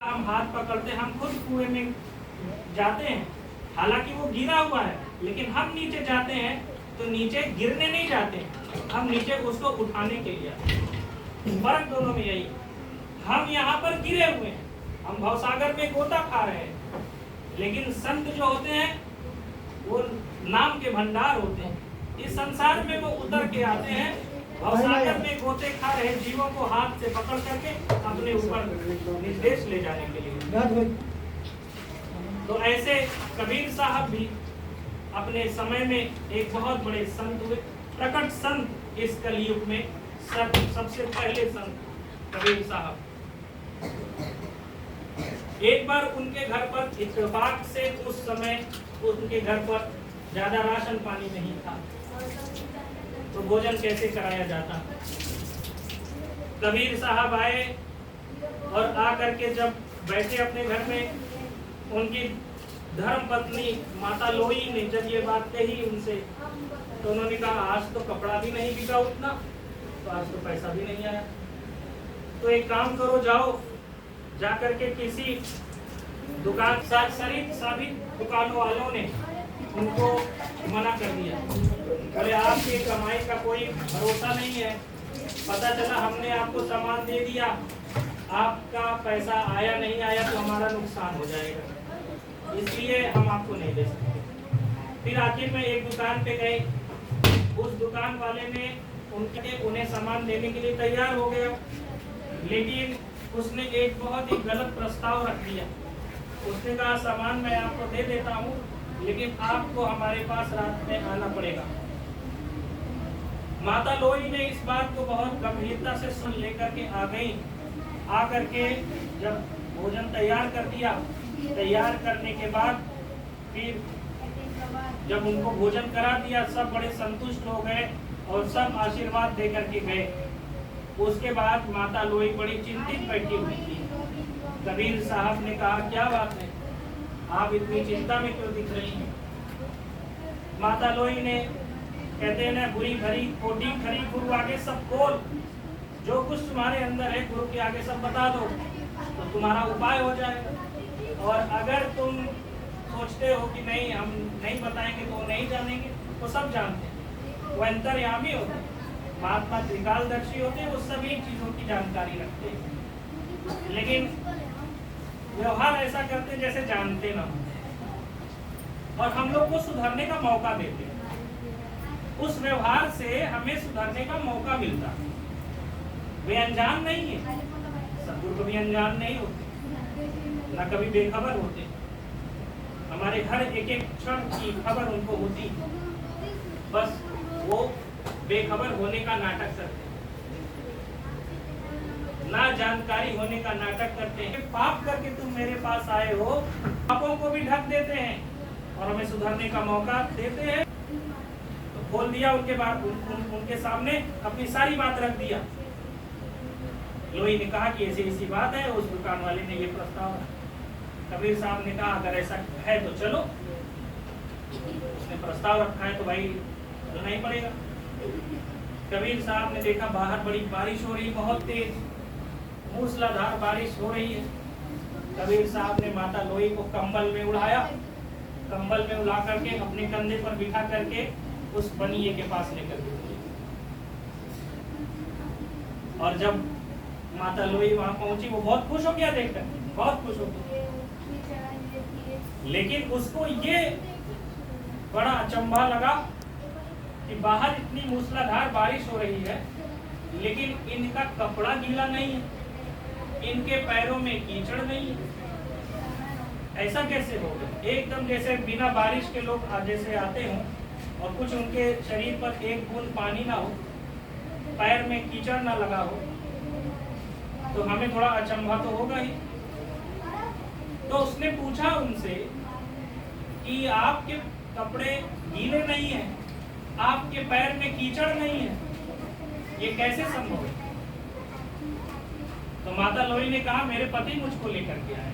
हम हाथ पकड़ते, हम खुद कुएं में जाते हैं, हालांकि वो गिरा हुआ है, लेकिन हम नीचे जाते हैं तो नीचे गिरने नहीं जाते, हम नीचे उसको उठाने के लिए आते हैं। फर्क दोनों में यही, हम यहाँ पर गिरे हुए हैं, हम भवसागर में गोता खा रहे हैं, लेकिन संत जो होते हैं वो नाम के भंडार होते हैं। इस संसार में वो उतर के आते हैं, भवसागर में गोते खा रहे जीवों को हाथ से पकड़ करके अपने ऊपर निर्देश ले जाने के लिए। तो ऐसे कबीर साहब भी अपने समय में एक बहुत बड़े संत हुए, प्रकट संत इस कलयुग में सबसे पहले संत कबीर साहब। एक बार उनके घर पर इत्तेफाक से उस समय उनके घर पर ज्यादा राशन पानी नहीं था, तो भोजन कैसे कराया जाता। कबीर साहब आए और आकर के जब बैठे अपने घर में, उनकी धर्म पत्नी माता लोई ने जब ये बात कही उनसे, तो उन्होंने कहा आज तो कपड़ा भी नहीं बिका उतना, तो आज तो पैसा भी नहीं आया, तो एक काम करो, जाओ जाकर के किसी दुकान सभी दुकानों वालों ने उनको मना कर दिया। बोले आपकी कमाई का कोई भरोसा नहीं है, पता चला हमने आपको सामान दे दिया, आपका पैसा आया नहीं आया तो हमारा नुकसान हो जाएगा, इसलिए हम आपको नहीं दे सकते। फिर आखिर में एक दुकान पे गए, उस दुकान वाले ने उन्हें सामान देने के लिए तैयार हो गया, लेकिन उसने एक बहुत ही गलत प्रस्ताव रख दिया। उसने कहा सामान मैं आपको दे देता हूँ, लेकिन आपको हमारे पास रात में आना पड़ेगा। माता लोई ने इस बात को बहुत गंभीरता से सुन लेकर के आ गई। आकर के जब भोजन तैयार कर दिया, तैयार करने के बाद फिर जब उनको भोजन करा दिया, सब बड़े संतुष्ट हो गए और सब आशीर्वाद दे करके गए। उसके बाद माता लोई बड़ी चिंतित बैठी हुई थी। कबीर साहब ने कहा क्या बात है, आप इतनी चिंता में क्यों दिख रही हैं। माता लोई ने, कहते हैं ना, बुरी भरी कोटी खरी गुरु आगे सब खोल, जो कुछ तुम्हारे अंदर है गुरु के आगे सब बता दो तो तुम्हारा उपाय हो जाएगा। और अगर तुम सोचते हो कि नहीं हम नहीं बताएंगे तो नहीं जानेंगे, वो सब जानते हैं, वो अंतर्यामी होते हैं, महात्मा त्रिकालदर्शी होते हैं, वो सभी चीजों की जानकारी रखते हैं, लेकिन व्यवहार ऐसा करते जैसे जानते ना हो, और हम लोग को सुधरने का मौका देते हैं। उस व्यवहार से हमें सुधरने का मौका मिलता है। वे अनजान नहीं है, सदगुरु कभी अनजान नहीं होते, ना कभी बेखबर होते। हमारे हर एक एक क्षण की खबर उनको होती, बस वो बेखबर होने का नाटक करते हैं, ना जानकारी होने का नाटक करते हैं। पाप करके तुम मेरे पास आए हो, पापों को भी ढक देते हैं और हमें सुधरने का मौका देते हैं। तो खोल दिया उनके बाद, उनके सामने अपनी सारी बात रख दिया। लोई ने कहा कि ऐसी ऐसी बात है, उस दुकान वाले ने ये प्रस्ताव। कबीर साहब ने कहा अगर ऐसा है तो चलो, उसने प्रस्ताव रखा है तो भाई चलना ही पड़ेगा। कबीर साहब ने देखा बाहर बड़ी बारिश हो रही, बहुत तेज मूसलाधार बारिश हो रही है। कबीर साहब ने माता लोई को कंबल में उड़ाया, कंबल में उड़ा करके अपने कंधे पर बिठा करके उस बनिए के पास लेकर गए। और जब माता लोई वहां पहुंची, वो बहुत खुश हो गया देखकर, बहुत खुश हो गया, लेकिन उसको ये बड़ा अचंभा लगा कि बाहर इतनी मूसलाधार बारिश हो रही है, लेकिन इनका कपड़ा गीला नहीं है, इनके पैरों में कीचड़ नहीं है, ऐसा कैसे होगा। एकदम जैसे बिना बारिश के लोग जैसे आते हों और कुछ उनके शरीर पर एक बूंद पानी ना हो, पैर में कीचड़ ना लगा हो, तो हमें थोड़ा अचंभा तो होगा ही। तो उसने पूछा उनसे कि आपके कपड़े गीले नहीं हैं, आपके पैर में कीचड़ नहीं है, ये कैसे संभव है। तो माता लोई ने कहा मेरे पति मुझको लेकर के आए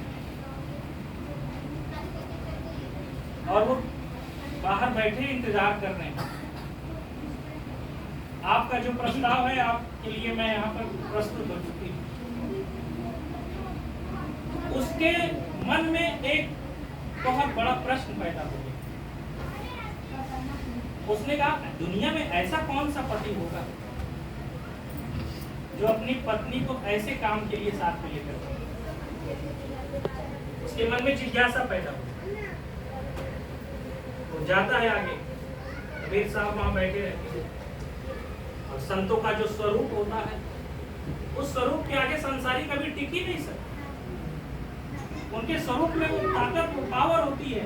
और वो बाहर बैठे इंतजार कर रहे हैं। आपका जो प्रस्ताव है आपके लिए मैं यहाँ पर प्रस्तुत हो चुकी हूँ। उस उसके मन में एक बहुत बड़ा प्रश्न पैदा हो गया। उसने कहा दुनिया में ऐसा कौन सा पति होगा जो अपनी पत्नी को ऐसे काम के लिए साथ में लेकर जाए। उसके मन में जिज्ञासा पैदा हो, वो जाता है आगे। कबीर साहब वहां बैठे रहते हैं और संतों का जो स्वरूप होता है उस स्वरूप के आगे संसारी कभी टिक ही नहीं सकता। उनके स्वरूप में वो ताकत, वो पावर होती है,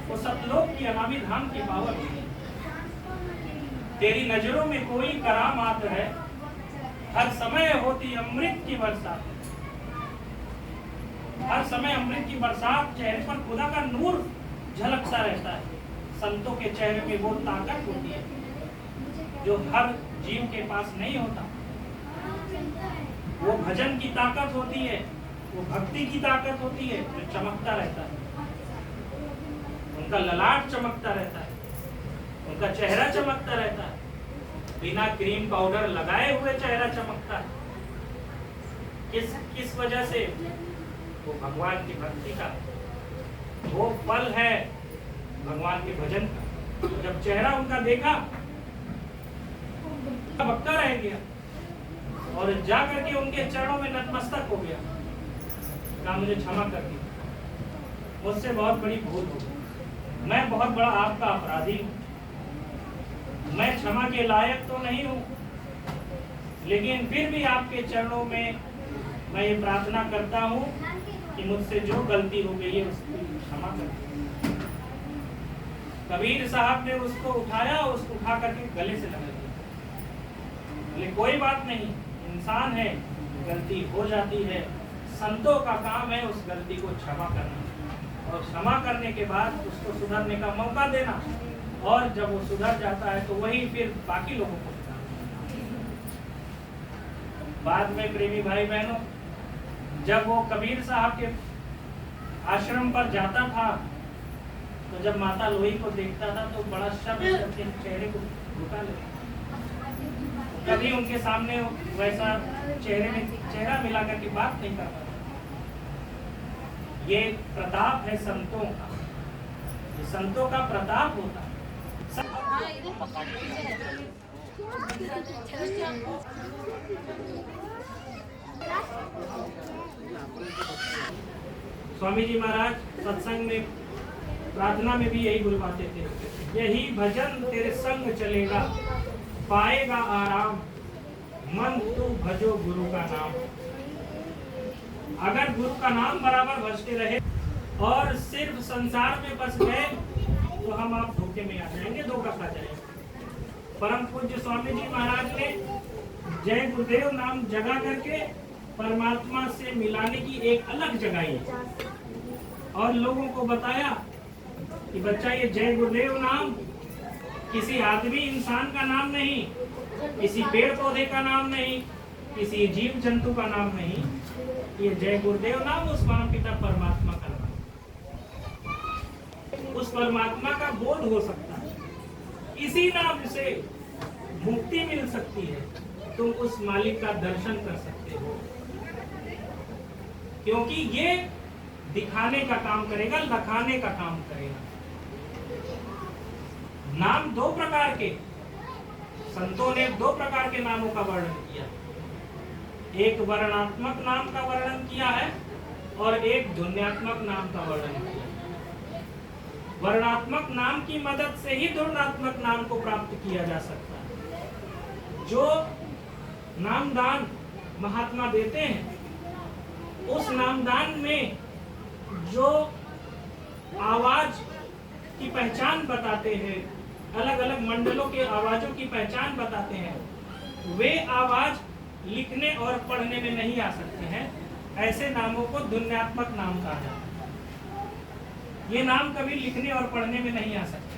वो सतलोक की अनामी धाम की पावर होती है। तेरी नजरों में कोई करामात है, हर समय होती अमृत की बरसात, हर समय अमृत की बरसात, चेहरे पर खुदा का नूर झलकता रहता है। संतों के चेहरे में वो ताकत होती है जो हर जीव के पास नहीं होता। वो भजन की ताकत होती है, वो भक्ति की ताकत होती है जो चमकता रहता है। उनका ललाट चमकता रहता है, उनका चेहरा चमकता रहता है, बिना क्रीम पाउडर लगाए हुए चेहरा चमकता है। किस वजह से? वो भगवान की भक्ति का वो फल है, भगवान के भजन का। जब चेहरा उनका देखा भक्ता रह गया और जाकर के उनके चरणों में नतमस्तक हो गया। कहा मुझे क्षमा कर दी, मुझसे बहुत बड़ी भूल हो गई, मैं बहुत बड़ा आपका अपराधी हूँ, मैं क्षमा के लायक तो नहीं हूँ, लेकिन फिर भी आपके चरणों में मैं ये प्रार्थना करता हूँ कि मुझसे जो गलती हो गई है उसकी क्षमा कर दीजिए। कबीर साहब ने उसको उठाया, उसको उठा करके गले से लगा दिया। बोले कोई बात नहीं, इंसान है, गलती हो जाती है, संतों का काम है उस गलती को क्षमा करना और क्षमा करने के बाद उसको सुधरने का मौका देना, और जब वो सुधर जाता है तो वही फिर बाकी लोगों को सुधारना। बाद में प्रेमी भाई बहनों, जब वो कबीर साहब के आश्रम पर जाता था तो जब माता लोही को देखता था तो बड़ा शब्द अपने चेहरे को झुका लेता। कभी उनके सामने वैसा चेहरे में चेहरा मिलाकर के बात नहीं करता। ये प्रताप है संतों का, ये संतों का प्रताप होता है। स्वामी जी महाराज सत्संग में प्रार्थना में भी यही बुलवाते थे, यही भजन तेरे संग चलेगा, पाएगा आराम, मन तू भजो गुरु का नाम। अगर गुरु का नाम बराबर भजते रहे और सिर्फ संसार में बस गए तो हम आप धोखे में आ जाएंगे, धोखा खा जाएंगे। परम पूज्य स्वामी जी महाराज ने जय गुरुदेव नाम जगा करके परमात्मा से मिलाने की एक अलग जगाई और लोगों को बताया कि बच्चा ये जय गुरुदेव नाम किसी आदमी इंसान का नाम नहीं, किसी पेड़ पौधे का नाम नहीं, किसी जीव जंतु का नाम नहीं, ये जय गुरुदेव नाम उस परम पिता परमात्मा का नाम, उस परमात्मा का बोध हो सकता है। इसी नाम से मुक्ति मिल सकती है, तुम उस मालिक का दर्शन कर सकते हो, क्योंकि ये दिखाने का काम करेगा, लखाने का काम करेगा। नाम दो प्रकार के, संतों ने दो प्रकार के नामों का वर्णन किया। एक वर्णात्मक नाम का वर्णन किया है और एक ध्वन्यात्मक नाम का वर्णन किया। वर्णात्मक नाम की मदद से ही ध्वन्यात्मक नाम को प्राप्त किया जा सकता है। जो नामदान महात्मा देते हैं, उस नामदान में जो आवाज की पहचान बताते हैं, अलग अलग मंडलों के आवाजों की पहचान बताते हैं, वे आवाज लिखने और पढ़ने में नहीं आ सकते हैं। ऐसे नामों को ध्वन्यात्मक नाम कहा जाता है। ये नाम कभी लिखने और पढ़ने में नहीं आ सकते,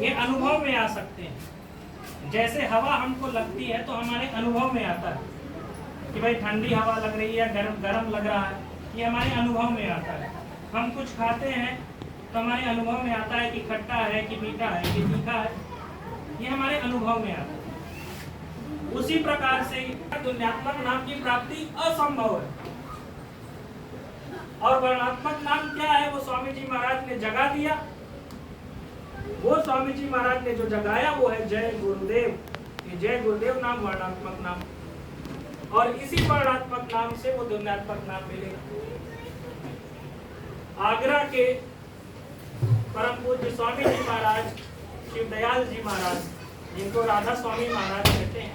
ये अनुभव में आ सकते हैं। जैसे हवा हमको लगती है तो हमारे अनुभव में आता है कि भाई ठंडी हवा लग रही है, गर्म लग रहा है, ये हमारे अनुभव में आता है। हम कुछ खाते हैं तो हमारे अनुभव में आता है कि खट्टा है कि मीठा है कि तीखा है, ये हमारे अनुभव में आता है। उसी प्रकार से ध्वन्यात्मक नाम की प्राप्ति असंभव है। और वर्णात्मक नाम क्या है, वो स्वामी जी महाराज ने जगा दिया। वो स्वामी जी महाराज ने जो जगाया वो है जय गुरुदेव। ये जय गुरुदेव नाम वर्णात्मक नाम, और इसी वर्णात्मक नाम से वो ध्वन्यात्मक नाम मिलेगा। आगरा के परम पूज्य स्वामी जी महाराज शिवदयाल जी महाराज, जिनको राधा स्वामी महाराज कहते हैं,